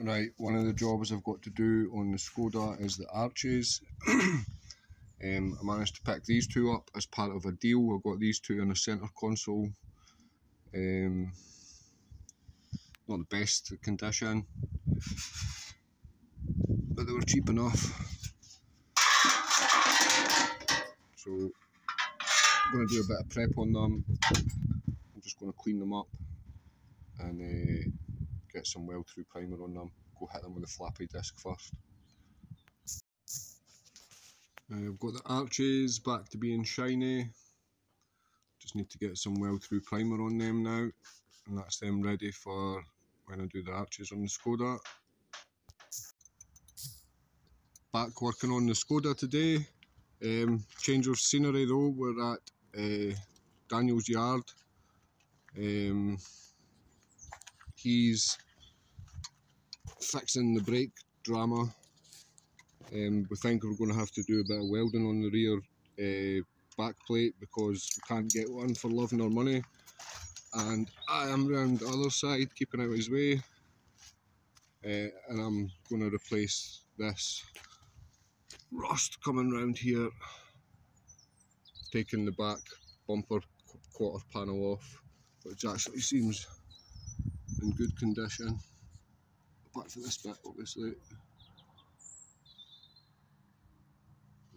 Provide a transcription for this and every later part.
Right, one of the jobs I've got to do on the Skoda is the arches. I managed to pick these two up as part of a deal. I've got these two in the centre console. Not the best condition, but they were cheap enough. So I'm going to do a bit of prep on them. I'm just going to clean them up and get some weld-through primer on them. Go hit them with a flappy disc first. I've got the arches back to being shiny. Just need to get some weld-through primer on them now, and that's them ready for when I do the arches on the Skoda. Back working on the Skoda today. Change of scenery though, we're at Daniel's yard. He's fixing the brake drama. We think we're going to have to do a bit of welding on the rear back plate because we can't get one for love nor money. And I am round the other side, keeping out of his way. And I'm going to replace this rust coming round here, taking the back bumper quarter panel off, which actually seems in good condition, apart from this bit obviously.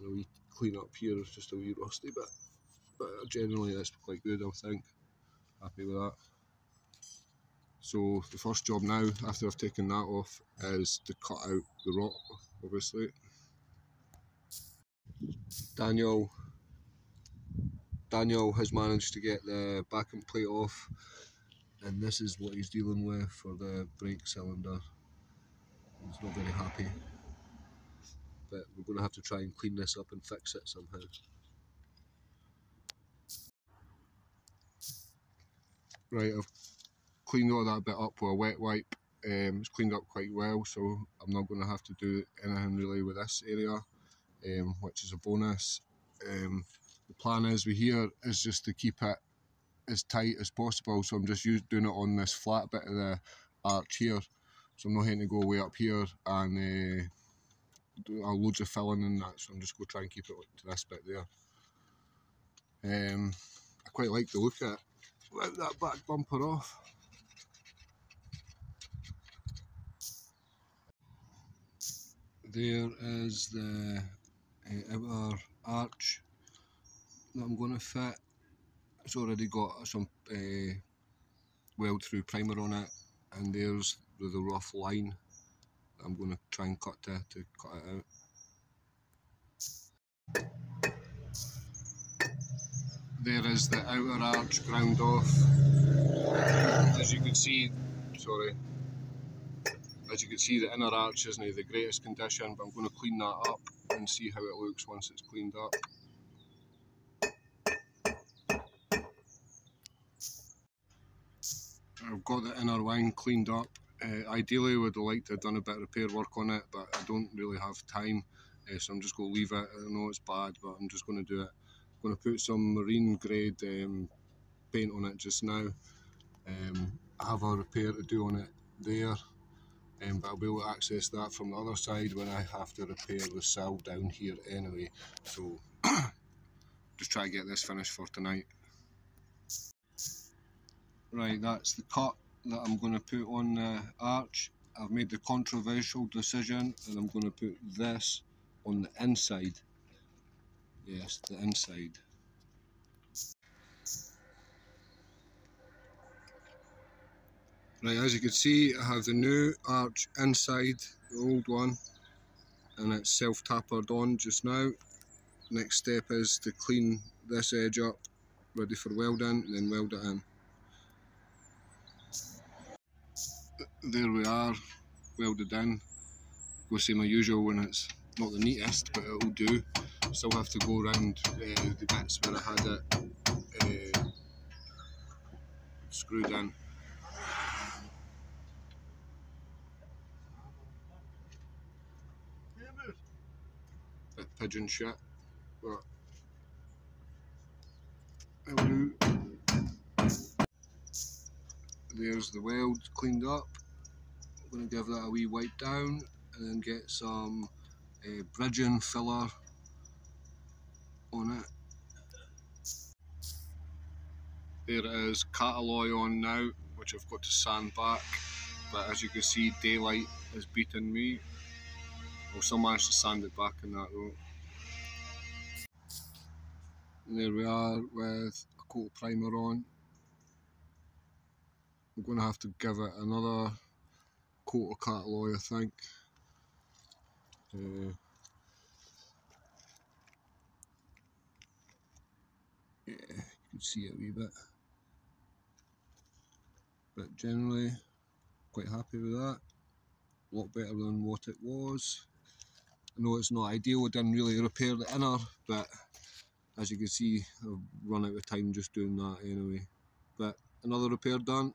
A wee clean up here is just a wee rusty bit, but generally that's quite good, I think. Happy with that. So the first job now, after I've taken that off, is to cut out the rock, obviously. Daniel has managed to get the backing plate off, and this is what he's dealing with for the brake cylinder. He's not very happy, but we're going to have to try and clean this up and fix it somehow. Right, I've cleaned all that bit up with a wet wipe. It's cleaned up quite well, so I'm not going to have to do anything really with this area, which is a bonus. The plan is with here is just to keep it as tight as possible, so I'm just doing it on this flat bit of the arch here, so I'm not having to go way up here and do loads of filling and that, so I'm just going to try and keep it to this bit there. I quite like the look at it without that back bumper off. There is the outer arch that I'm going to fit. It's already got some weld-through primer on it, and there's the rough line that I'm going to try and cut to cut it out. There is the outer arch ground off. As you can see, the inner arch isn't in the greatest condition, but I'm going to clean that up and see how it looks once it's cleaned up. I've got the inner wing cleaned up. Ideally would have liked to have done a bit of repair work on it, but I don't really have time, so I'm just going to leave it. I know it's bad, but I'm just going to do it. I'm going to put some marine grade paint on it just now. I have a repair to do on it there, but I'll be able to access that from the other side when I have to repair the sill down here anyway. So just try to get this finished for tonight. Right, that's the cut that I'm going to put on the arch. I've made the controversial decision and I'm going to put this on the inside. Yes, the inside. Right, as you can see, I have the new arch inside the old one, and it's self-tapered on just now. Next step is to clean this edge up, ready for welding, and then weld it in. There we are, welded in. Go see my usual when it's not the neatest, but it'll do. Still have to go around the bits where I had it screwed in. Bit pigeon shit, but it'll do. There's the weld cleaned up. going to give that a wee wipe down and then get some bridging filler on it. There it is, cat alloy on now, which I've got to sand back, but as you can see daylight is beating me. I'll still manage to sand it back in that though. And there we are with a coat of primer on. I'm going to have to give it another coat of cat alloy, I think. Yeah, you can see it a wee bit. But generally, quite happy with that. A lot better than what it was. I know it's not ideal, I didn't really repair the inner, but as you can see, I've run out of time just doing that anyway. But another repair done.